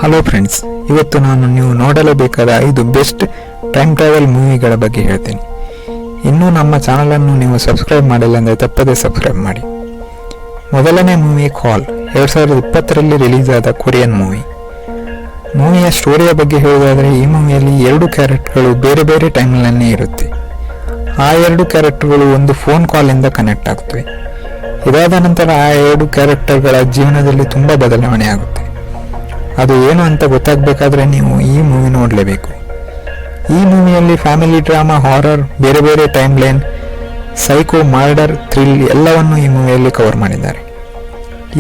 Hello friends, ಇವತ್ತು ನಾನು ನೀವು ನೋಡಲೇಬೇಕಾದ 5 ಬೆಸ್ಟ್ ಟೈಮ್ ಟ್ರಾವೆಲ್ ಮೂವಿಗಳ ಬಗ್ಗೆ ಹೇಳ್ತೀನಿ. ಇನ್ನೂ ನಮ್ಮ ಚಾನಲನ್ನು ನೀವು ಸಬ್ಸ್ಕ್ರೈಬ್ ಮಾಡಿಲ್ಲ ಅಂದರೆ ತಪ್ಪದೇ ಸಬ್ಸ್ಕ್ರೈಬ್ ಮಾಡಿ. ಮೊದಲನೇ ಮೂವಿ ಕಾಲ್, 2020ರಲ್ಲಿ ರಿಲೀಸ್ ಆದ ಕೊರಿಯನ್ ಮೂವಿ. ಮೂವಿಯ ಸ್ಟೋರಿಯ ಬಗ್ಗೆ ಹೇಳುವುದಾದರೆ, ಈ ಮೂವಿಯಲ್ಲಿ 2 ಕ್ಯಾರೆಕ್ಟರ್ಗಳು ಬೇರೆ ಬೇರೆ ಟೈಮ್ನಲ್ಲೇ ಇರುತ್ತೆ. ಆ 2 ಕ್ಯಾರೆಕ್ಟರ್ಗಳು ಒಂದು ಫೋನ್ ಕಾಲಿಂದ ಕನೆಕ್ಟ್ ಆಗ್ತವೆ. ಇದಾದ ನಂತರ ಆ 2 ಕ್ಯಾರೆಕ್ಟರ್ಗಳ ಜೀವನದಲ್ಲಿ ತುಂಬ ಬದಲಾವಣೆ ಆಗುತ್ತೆ. ಅದು ಏನು ಅಂತ ಗೊತ್ತಾಗಬೇಕಾದ್ರೆ ನೀವು ಈ ಮೂವಿ ನೋಡಲೇಬೇಕು. ಈ ಮೂವಿಯಲ್ಲಿ ಫ್ಯಾಮಿಲಿ ಡ್ರಾಮಾ, ಹಾರರ್, ಬೇರೆ ಬೇರೆ time line, psycho, murder, thrill ಎಲ್ಲವನ್ನು ಈ ಮೂವಿಯಲ್ಲಿ ಕವರ್ ಮಾಡಿದ್ದಾರೆ.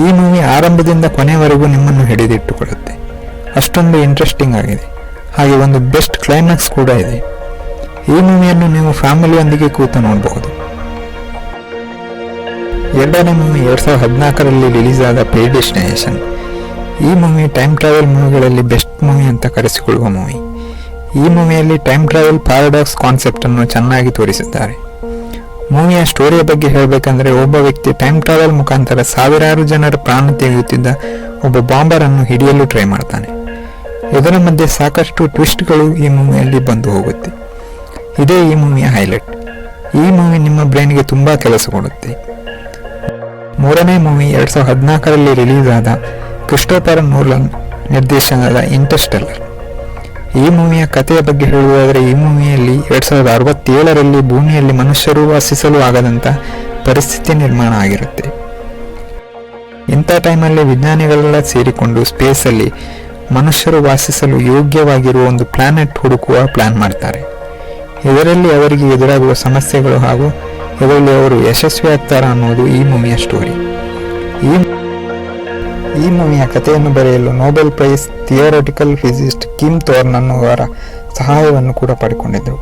ಈ ಮೂವಿ ಆರಂಭದಿಂದ ಕೊನೆವರೆಗೂ ನಿಮ್ಮನ್ನು ಹಿಡಿದಿಟ್ಟುಕೊಳ್ಳುತ್ತೆ. ಅಷ್ಟೊಂದು ಇಂಟ್ರೆಸ್ಟಿಂಗ್ ಆಗಿದೆ. ಹಾಗೆ ಒಂದು ಬೆಸ್ಟ್ ಕ್ಲೈಮ್ಯಾಕ್ಸ್ ಕೂಡ ಇದೆ. ಈ ಮೂವಿಯನ್ನು ನೀವು ಫ್ಯಾಮಿಲಿಯೊಂದಿಗೆ ಕೂತು ನೋಡಬಹುದು. ಎರಡನೇ ಮೂವಿ 2014ರಲ್ಲಿ ರಿಲೀಸ್ ಆದ ಪ್ರೆಡಿಸ್ಟಿನೇಷನ್. ಈ ಮೂವಿ ಟೈಮ್ ಟ್ರಾವೆಲ್ ಮೂವಿಗಳಲ್ಲಿ ಬೆಸ್ಟ್ ಮೂವಿ ಅಂತ ಕರೆಸಿಕೊಳ್ಳುವ ಮೂವಿ. ಈ ಮೂವಿಯಲ್ಲಿ ಟೈಮ್ ಟ್ರಾವೆಲ್ ಪ್ಯಾರಡಾಕ್ಸ್ ಕಾನ್ಸೆಪ್ಟ್ ಅನ್ನು ಚೆನ್ನಾಗಿ ತೋರಿಸಿದ್ದಾರೆ. ಮೂವಿಯ ಸ್ಟೋರಿಯ ಬಗ್ಗೆ ಹೇಳಬೇಕಂದ್ರೆ, ಒಬ್ಬ ವ್ಯಕ್ತಿ ಟೈಮ್ ಟ್ರಾವೆಲ್ ಮುಖಾಂತರ ಸಾವಿರಾರು ಜನರ ಪ್ರಾಣ ತೆಗೆಯುತ್ತಿದ್ದ ಒಬ್ಬ ಬಾಂಬರ್ ಅನ್ನು ಹಿಡಿಯಲು ಟ್ರೈ ಮಾಡ್ತಾನೆ. ಇದರ ಮಧ್ಯೆ ಸಾಕಷ್ಟು ಟ್ವಿಸ್ಟ್ಗಳು ಈ ಮೂವಿಯಲ್ಲಿ ಬಂದು ಹೋಗುತ್ತೆ. ಇದೇ ಈ ಮೂವಿಯ ಹೈಲೈಟ್. ಈ ಮೂವಿ ನಿಮ್ಮ ಬ್ರೈನ್ಗೆ ತುಂಬಾ ಕೆಲಸ ಕೊಡುತ್ತೆ. ಮೂರನೇ ಮೂವಿ 2014ರಲ್ಲಿ ರಿಲೀಸ್ ಆದ ಕ್ರಿಸ್ಟೋಫರ್ ನೋಲನ್ ನಿರ್ದೇಶನದ ಇಂಟರ್ಸ್ಟೆಲ್ಲರ್. ಈ ಮೂವಿಯ ಕಥೆಯ ಬಗ್ಗೆ ಹೇಳುವುದಾದರೆ, ಈ ಮೂವಿಯಲ್ಲಿ 2067ರಲ್ಲಿ ಭೂಮಿಯಲ್ಲಿ ಮನುಷ್ಯರು ವಾಸಿಸಲು ಆಗದಂತ ಪರಿಸ್ಥಿತಿ ನಿರ್ಮಾಣ ಆಗಿರುತ್ತೆ. ಇಂಥ ಟೈಮಲ್ಲಿ ವಿಜ್ಞಾನಿಗಳೆಲ್ಲ ಸೇರಿಕೊಂಡು ಸ್ಪೇಸಲ್ಲಿ ಮನುಷ್ಯರು ವಾಸಿಸಲು ಯೋಗ್ಯವಾಗಿರುವ ಒಂದು ಪ್ಲಾನೆಟ್ ಹುಡುಕುವ ಪ್ಲಾನ್ ಮಾಡ್ತಾರೆ. ಇದರಲ್ಲಿ ಅವರಿಗೆ ಎದುರಾಗುವ ಸಮಸ್ಯೆಗಳು ಹಾಗೂ ಇದರಲ್ಲಿ ಅವರು ಯಶಸ್ವಿ ಆಗ್ತಾರ ಅನ್ನೋದು ಈ ಮೂವಿಯ ಸ್ಟೋರಿ. ಈ ಮೂವಿಯ ಕಥೆಯನ್ನು ಬರೆಯಲು Nobel prize theoretical physicist Kip Thorne ಅನ್ನುವರ ಸಹಾಯವನ್ನು ಕೂಡ ಪಡೆದುಕೊಂಡಿದ್ದರು.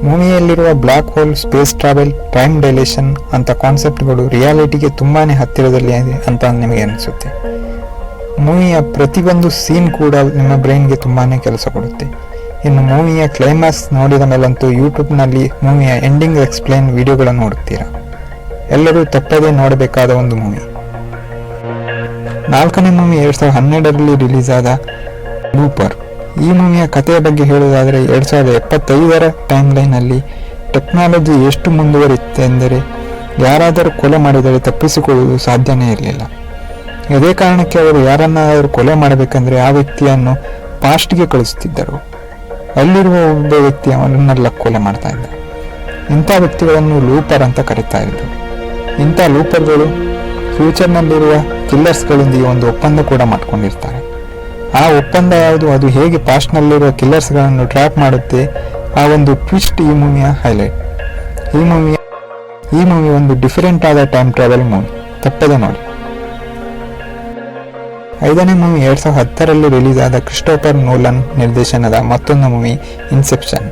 ಮೂವಿಯಲ್ಲಿರುವ black hole, space travel, time dilation ಅಂತ ಕಾನ್ಸೆಪ್ಟ್ಗಳು ರಿಯಾಲಿಟಿಗೆ ತುಂಬಾನೇ ಹತ್ತಿರದಲ್ಲಿ ಇದೆ ಅಂತ ನಿಮಗೆ ಅನಿಸುತ್ತೆ. ಮೂವಿಯ ಪ್ರತಿಯೊಂದು ಸೀನ್ ಕೂಡ ನಿಮ್ಮ ಬ್ರೈನ್ಗೆ ತುಂಬಾನೇ ಕೆಲಸ ಕೊಡುತ್ತೆ. ಇನ್ನು ಮೂವಿಯ ಕ್ಲೈಮ್ಯಾಕ್ಸ್ ನೋಡಿದ ಮೇಲಂತೂ ಯೂಟ್ಯೂಬ್ನಲ್ಲಿ ಮೂವಿಯ ಎಂಡಿಂಗ್ ಎಕ್ಸ್ಪ್ಲೇನ್ ವಿಡಿಯೋಗಳನ್ನು ನೋಡುತ್ತೀರಾ. ಎಲ್ಲರೂ ತಪ್ಪದೇ ನೋಡಬೇಕಾದ ಒಂದು ಮೂವಿ. ನಾಲ್ಕನೇ ಮೂವಿ 2012ರಲ್ಲಿ ರಿಲೀಸ್ ಆದ ಲೂಪರ್. ಈ ಮೂವಿಯ ಕಥೆಯ ಬಗ್ಗೆ ಹೇಳುವುದಾದರೆ, 2075ರ ಟೈಮ್ ಲೈನಲ್ಲಿ ಟೆಕ್ನಾಲಜಿ ಎಷ್ಟು ಮುಂದುವರಿಯುತ್ತೆ ಎಂದರೆ, ಯಾರಾದರೂ ಕೊಲೆ ಮಾಡಿದರೆ ತಪ್ಪಿಸಿಕೊಳ್ಳುವುದು ಸಾಧ್ಯನೇ ಇರಲಿಲ್ಲ. ಇದೇ ಕಾರಣಕ್ಕೆ ಅವರು ಯಾರನ್ನಾದರೂ ಕೊಲೆ ಮಾಡಬೇಕಂದ್ರೆ ಆ ವ್ಯಕ್ತಿಯನ್ನು ಪಾಸ್ಟ್ಗೆ ಕಳಿಸುತ್ತಿದ್ದರು. ಅಲ್ಲಿರುವ ಒಬ್ಬ ವ್ಯಕ್ತಿ ಅವರನ್ನೆಲ್ಲ ಕೊಲೆ ಮಾಡ್ತಾ ಇದ್ದ. ಇಂಥ ವ್ಯಕ್ತಿಗಳನ್ನು ಲೂಪರ್ ಅಂತ ಕರೀತಾ ಇದ್ರು. ಇಂಥ ಲೂಪರ್ಗಳು ಫ್ಯೂಚರ್ನಲ್ಲಿರುವ ಕಿಲ್ಲರ್ಸ್ಗಳೊಂದಿಗೆ ಒಂದು ಒಪ್ಪಂದ ಕೂಡ ಮಾಡ್ಕೊಂಡಿರ್ತಾರೆ. ಆ ಒಪ್ಪಂದ ಯಾವುದು, ಅದು ಹೇಗೆ ಪಾಸ್ಟ್ನಲ್ಲಿರುವ ಕಿಲ್ಲರ್ಸ್ಗಳನ್ನು ಟ್ರ್ಯಾಪ್ ಮಾಡುತ್ತೆ, ಆ ಒಂದು ಟ್ವಿಸ್ಟ್ ಈ ಮೂವಿಯ ಹೈಲೈಟ್. ಈ ಮೂವಿ ಒಂದು ಡಿಫರೆಂಟ್ ಆದ ಟೈಮ್ ಟ್ರಾವೆಲ್ ಮೂವಿ, ತಪ್ಪದೆ ನೋಡಿ. ಐದನೇ ಮೂವಿ 2010ರಲ್ಲಿ ರಿಲೀಸ್ ಆದ ಕ್ರಿಸ್ಟೋಫರ್ ನೋಲನ್ ನಿರ್ದೇಶನದ ಮತ್ತೊಂದು ಮೂವಿ ಇನ್ಸೆಪ್ಷನ್.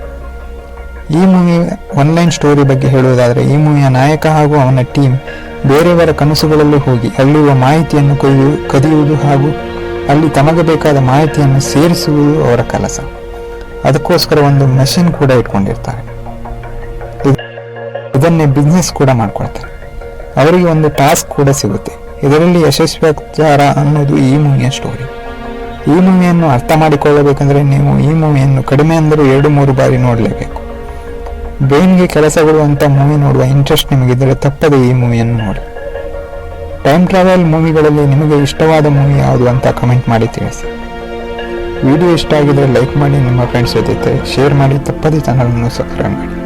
ಈ ಮೂವಿ ಆನ್ಲೈನ್ ಸ್ಟೋರಿ ಬಗ್ಗೆ ಹೇಳುವುದಾದರೆ, ಈ ಮೂವಿಯ ನಾಯಕ ಹಾಗೂ ಅವನ ಟೀಮ್ ಬೇರೆಯವರ ಕನಸುಗಳಲ್ಲಿ ಹೋಗಿ ಅಲ್ಲಿರುವ ಮಾಹಿತಿಯನ್ನು ಕದಿಯುವುದು ಹಾಗೂ ಅಲ್ಲಿ ತಮಗೆ ಬೇಕಾದ ಮಾಹಿತಿಯನ್ನು ಸೇರಿಸುವುದು ಅವರ ಕೆಲಸ. ಅದಕ್ಕೋಸ್ಕರ ಒಂದು ಮೆಷಿನ್ ಕೂಡ ಇಟ್ಕೊಂಡಿರ್ತಾರೆ. ಇದನ್ನೇ ಬಿಸ್ನೆಸ್ ಕೂಡ ಮಾಡ್ಕೊಳ್ತಾರೆ. ಅವರಿಗೆ ಒಂದು ಟಾಸ್ಕ್ ಕೂಡ ಸಿಗುತ್ತೆ. ಇದರಲ್ಲಿ ಯಶಸ್ವಿಯಾಗ್ತಾರ ಅನ್ನೋದು ಈ ಮೂವಿಯ ಸ್ಟೋರಿ. ಈ ಮೂವಿಯನ್ನು ಅರ್ಥ ಮಾಡಿಕೊಳ್ಳಬೇಕಂದ್ರೆ ನೀವು ಈ ಮೂವಿಯನ್ನು ಕಡಿಮೆ ಅಂದರೂ 2-3 ಬಾರಿ ನೋಡಲೇಬೇಕು. ಬ್ರೈನ್ಗೆ ಕೆಲಸ ಕೊಡುವಂಥ ಮೂವಿ ನೋಡುವ ಇಂಟ್ರೆಸ್ಟ್ ನಿಮಗಿದ್ದರೆ ತಪ್ಪದೆ ಈ ಮೂವಿಯನ್ನು ನೋಡಿ. ಟೈಮ್ ಟ್ರಾವೆಲ್ ಮೂವಿಗಳಲ್ಲಿ ನಿಮಗೆ ಇಷ್ಟವಾದ ಮೂವಿ ಯಾವುದು ಅಂತ ಕಮೆಂಟ್ ಮಾಡಿ ತಿಳಿಸಿ. ವಿಡಿಯೋ ಇಷ್ಟ ಆಗಿದ್ರೆ ಲೈಕ್ ಮಾಡಿ, ನಿಮ್ಮ ಫ್ರೆಂಡ್ಸ್ ಜೊತೆ ಶೇರ್ ಮಾಡಿ, ತಪ್ಪದೆ ಚಾನಲನ್ನು ಸಬ್ಸ್ಕ್ರೈಬ್ ಮಾಡಿ.